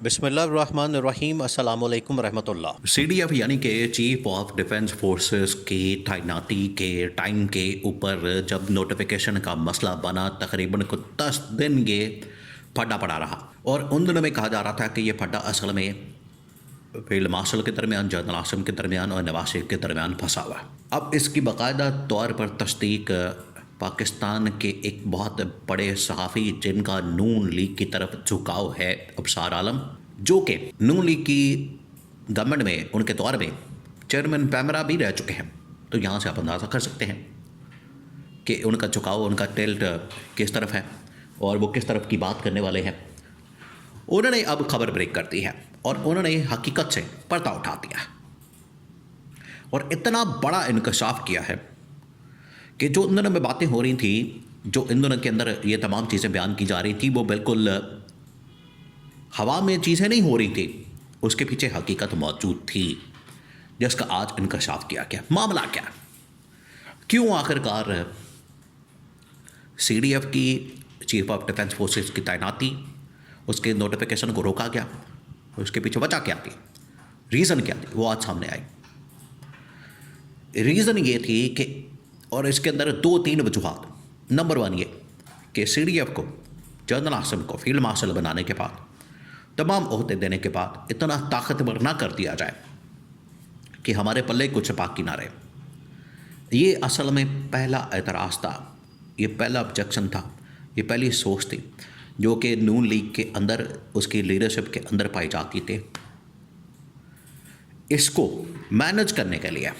बिस्मिल्लाहिर्रहमानिर्रहीम अस्सलामु अलैकुम रहमतुल्लाह। सीडीएफ यानी कि चीफ ऑफ डिफेंस फोर्सेस की तैनाती के टाइम के ऊपर जब नोटिफिकेशन का मसला बना, तकरीबन को 10 दिन ये फटा पड़ा रहा। और उन दिनों में कहा जा रहा था कि ये फटा असल में फील्ड मार्शल के दरमियान, जनरल आसिम के दरमियान और नवाज शरीफ के दरमियान फंसा हुआ है। अब इसकी बाकायदा तौर पर तस्दीक पाकिस्तान के एक बहुत बड़े सहाफ़ी जिनका नून लीग की तरफ झुकाव है, अबसार आलम, जो कि नून लीग की गवर्नमेंट में उनके दौर में चेयरमैन पैमरा भी रह चुके हैं। तो यहाँ से आप अंदाज़ा कर सकते हैं कि उनका झुकाव, उनका टिल्ट किस तरफ है और वो किस तरफ की बात करने वाले हैं। उन्होंने अब खबर ब्रेक कर दी है और उन्होंने हकीकत से पर्दा उठा दिया और इतना बड़ा इंकशाफ किया है कि जो इन दिनों में बातें हो रही थी, जो इन दिनों के अंदर ये तमाम चीज़ें बयान की जा रही थी, वो बिल्कुल हवा में चीज़ें नहीं हो रही थी, उसके पीछे हकीकत मौजूद थी जिसका आज इंकशाफ किया गया। मामला क्या, क्यों आखिरकार सीडीएफ की चीफ ऑफ डिफेंस फोर्सेस की तैनाती, उसके नोटिफिकेशन को रोका गया, उसके पीछे वजह क्या थी, रीज़न क्या थी, वो आज सामने आई। रीज़न ये थी कि, और इसके अंदर 2-3 वजूहात। नंबर 1 ये कि सीडीएफ को, जनरल आसिम को फील्ड मार्शल बनाने के बाद, तमाम ओहदे देने के बाद इतना ताकतवर ना कर दिया जाए कि हमारे पल्ले कुछ बाकी ना रहे। ये असल में पहला एतराज़ था, ये पहला ऑब्जेक्शन था, ये पहली सोच थी जो कि नून लीग के अंदर, उसकी लीडरशिप के अंदर पाई जाती थी। इसको मैनेज करने के लिए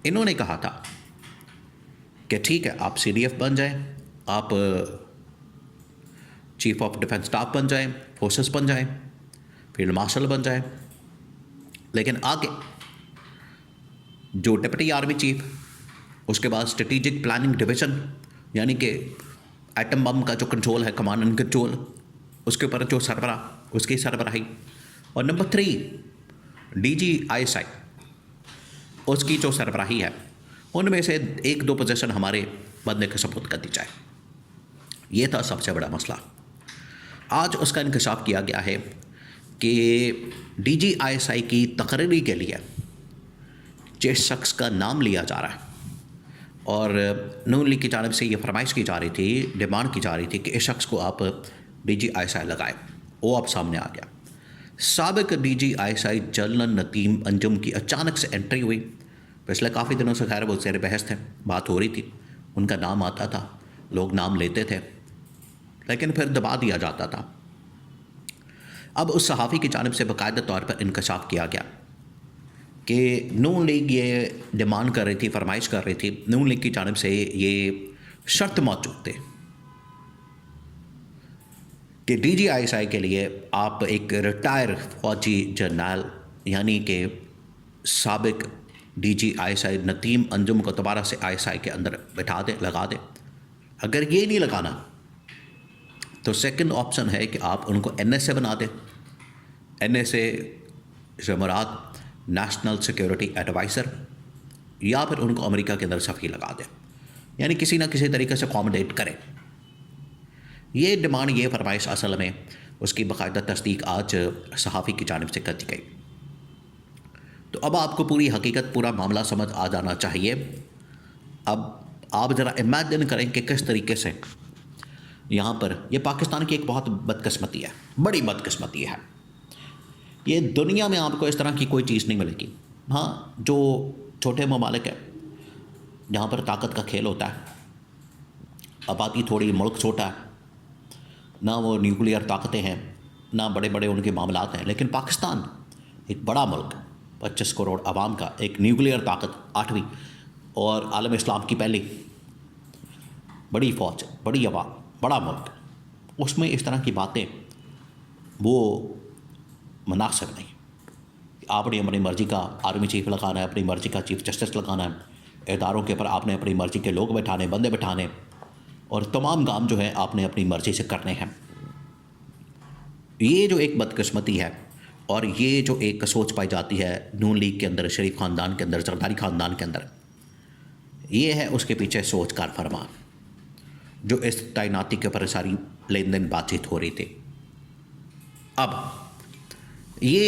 इन्होंने कहा था कि ठीक है, आप सीडीएफ बन जाएं, आप चीफ ऑफ डिफेंस स्टाफ बन जाएं, फोर्सेस बन जाएं, फील्ड मार्शल बन जाएं, लेकिन आगे जो डिप्टी आर्मी चीफ, उसके बाद स्ट्रेटेजिक प्लानिंग डिवीजन यानी कि एटम बम का जो कंट्रोल है, कमांड एंड कंट्रोल, उसके ऊपर जो सरबरा, उसकी सरबराही, और नंबर 3 DGISI, उसकी जो सरबराही है, उनमें से 1-2 पोजीशन हमारे बंदे के सपोर्ट कर दी जाए। ये था सबसे बड़ा मसला। आज उसका इंकशाफ किया गया है कि DGISI की तकरीरी के लिए जिस शख्स का नाम लिया जा रहा है, और नून लीग की जानिब से ये फरमाइश की जा रही थी, डिमांड की जा रही थी कि इस शख्स को आप DGISI लगाएं, वो अब सामने आ गया। साबिक DGISI जनरल नदीम अंजुम की अचानक से एंट्री हुई। पिछले काफ़ी दिनों से खैर वो ज़ेर बहस थे, बात हो रही थी, उनका नाम आता था, लोग नाम लेते थे, लेकिन फिर दबा दिया जाता था। अब उस सहाफ़ी की जानिब से बाकायदा तौर पर इंकशाफ किया गया कि नून लीग ये डिमांड कर रही थी, फरमाइश कर रही थी, नून लीग की जानिब से ये शर्त मौजूद थे कि DGISI के लिए आप एक रिटायर फौजी जर्नल यानी कि साबिक DGISI नदीम अंजुम को दोबारा से ISI के अंदर बैठा दें, लगा दें। अगर ये नहीं लगाना तो सेकंड ऑप्शन है कि आप उनको NSA बना दें। NSA जमरात नेशनल सिक्योरिटी एडवाइज़र, या फिर उनको अमेरिका के अंदर सफ़ी लगा दें, यानी किसी ना किसी तरीके से अकोमोडेट करें। ये डिमांड, ये फरमाइश असल में उसकी बाकायदा तस्दीक आज सहाफ़ी की जानिब से कर दी गई। तो अब आपको पूरी हकीकत, पूरा मामला समझ आ जाना चाहिए। अब आप ज़रा इमेजिन करें कि किस तरीके से यहाँ पर, यह पाकिस्तान की एक बहुत बदकिस्मती है, बड़ी बदकिस्मती है। ये दुनिया में आपको इस तरह की कोई चीज़ नहीं मिलेगी। हाँ, जो छोटे ममालिक हैं जहाँ पर ताकत का खेल होता है, आबादी थोड़ी, मुल्क छोटा है, ना वो न्यूक्लियर ताकतें हैं, ना बड़े बड़े उनके मामलात हैं, लेकिन पाकिस्तान एक बड़ा मुल्क, 25 करोड़ आवाम का, एक न्यूक्लियर ताकत 8वीं, और आलम इस्लाम की पहली, बड़ी फ़ौज, बड़ी आवाम, बड़ा मुल्क, उसमें इस तरह की बातें वो मुनासिब नहीं। आपने अपनी मर्ज़ी का आर्मी चीफ लगाना है, अपनी मर्ज़ी का चीफ जस्टिस लगाना है, इदारों के ऊपर आपने अपनी मर्ज़ी के लोग बैठाने, बंदे बैठाने, और तमाम काम जो है आपने अपनी मर्ज़ी से करने हैं। ये जो एक बदकिस्मती है और ये जो एक सोच पाई जाती है नून लीग के अंदर, शरीफ ख़ानदान के अंदर, जरदारी ख़ानदान के अंदर, ये है उसके पीछे सोच कार फरमान, जो इस तैनाती के ऊपर सारी लेन देन बातचीत हो रही थी। अब ये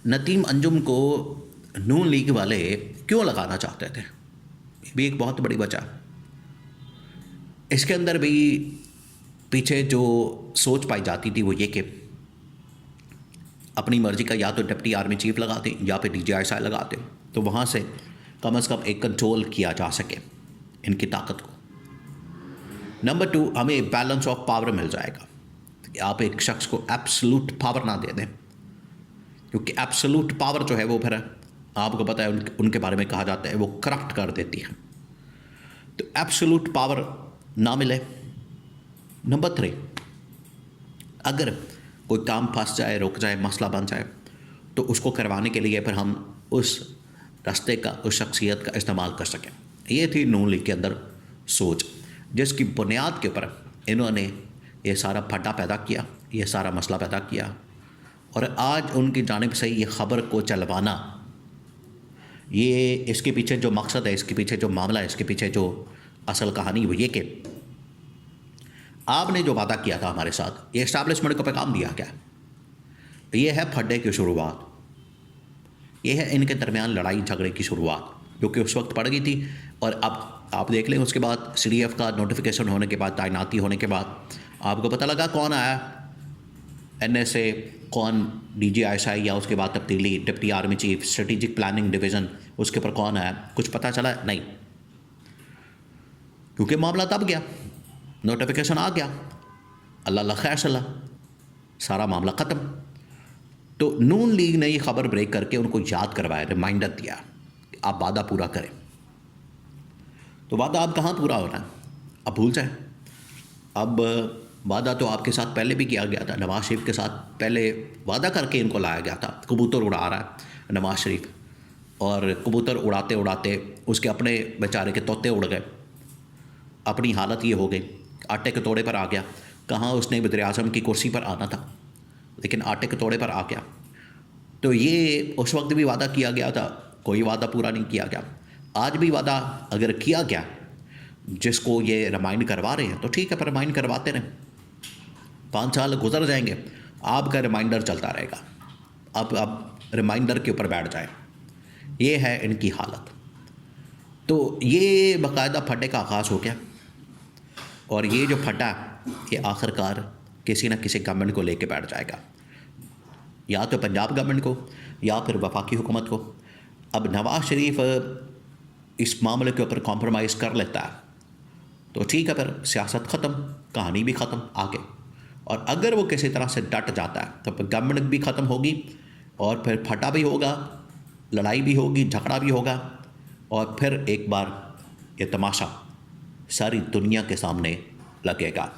नतीम अंजुम को नून लीग वाले क्यों लगाना चाहते थे, ये भी एक बहुत बड़ी वजह। इसके अंदर भी पीछे जो सोच पाई जाती थी वो ये कि अपनी मर्जी का या तो डिप्टी आर्मी चीफ लगाते या फिर DGISI लगाते, तो वहाँ से कम एक कंट्रोल किया जा सके इनकी ताकत को। नंबर 2, हमें बैलेंस ऑफ पावर मिल जाएगा। आप एक शख्स को एब्सोल्यूट पावर ना दे दें, क्योंकि एब्सोल्यूट पावर जो है वो फिर आपको पता है उनके बारे में कहा जाता है वो करप्ट कर देती है, तो एब्सोल्यूट पावर ना मिले। नंबर 3, अगर कोई काम फंस जाए, रुक जाए, मसला बन जाए, तो उसको करवाने के लिए फिर हम उस रास्ते का, उस शख्सियत का इस्तेमाल कर सकें। ये थी नून लीग के अंदर सोच, जिसकी बुनियाद के ऊपर इन्होंने ये सारा फटा पैदा किया, ये सारा मसला पैदा किया। और आज उनकी जानिब से ये ख़बर को चलवाना, ये इसके पीछे जो मकसद है, इसके पीछे जो मामला है, इसके पीछे जो असल कहानी वो ये कि आपने जो वादा किया था हमारे साथ, ये इस्टेब्लिशमेंट को पैगाम दिया क्या? ये है फड्डे की शुरुआत, ये है इनके दरमियान लड़ाई झगड़े की शुरुआत, जो कि उस वक्त पड़ गई थी। और अब आप देख लें, उसके बाद CDF का नोटिफिकेशन होने के बाद, तैनाती होने के बाद आपको पता लगा कौन आया NSA, कौन DGISI, या उसके बाद तब्दीली deputy army chief, strategic planning division, उसके ऊपर कौन आया, कुछ पता चला नहीं, क्योंकि मामला तब गया, नोटिफिकेशन आ गया, अल्लाह खैर सल्ला, सारा मामला ख़त्म। तो नून लीग ने ये खबर ब्रेक करके उनको याद करवाया, रिमाइंडर दिया कि आप वादा पूरा करें। तो वादा अब कहाँ पूरा होना है, अब भूल जाए। अब वादा तो आपके साथ पहले भी किया गया था, नवाज शरीफ के साथ पहले वादा करके इनको लाया गया था। कबूतर उड़ा रहा है नवाज शरीफ, और कबूतर उड़ाते उड़ाते उसके अपने बेचारे के तोते उड़ गए, अपनी हालत ये हो गई, आटे के तोड़े पर आ गया। कहाँ उसने वज़ीर-ए-आज़म की कुर्सी पर आना था, लेकिन आटे के तोड़े पर आ गया। तो ये उस वक्त भी वादा किया गया था, कोई वादा पूरा नहीं किया गया। आज भी वादा अगर किया गया, जिसको ये रिमाइंड करवा रहे हैं, तो ठीक है, पर रिमाइंड करवाते रहें। 5 साल गुजर जाएंगे, आपका रिमाइंडर चलता रहेगा। अब रिमाइंडर के ऊपर बैठ जाए, ये है इनकी हालत। तो ये बाकायदा फटे का आगाज़ हो गया, और ये जो फटा ये आखिरकार किसी न किसी गवर्नमेंट को लेके बैठ जाएगा, या तो पंजाब गवर्नमेंट को या फिर वफाकी हुकूमत को। अब नवाज शरीफ इस मामले के ऊपर कॉम्प्रोमाइज़ कर लेता है तो ठीक है, फिर सियासत ख़त्म, कहानी भी ख़त्म आगे। और अगर वो किसी तरह से डट जाता है तो फिर गवर्नमेंट भी ख़त्म होगी, और फिर फटा भी होगा, लड़ाई भी होगी, झगड़ा भी होगा, और फिर एक बार ये तमाशा सारी दुनिया के सामने लगेगा।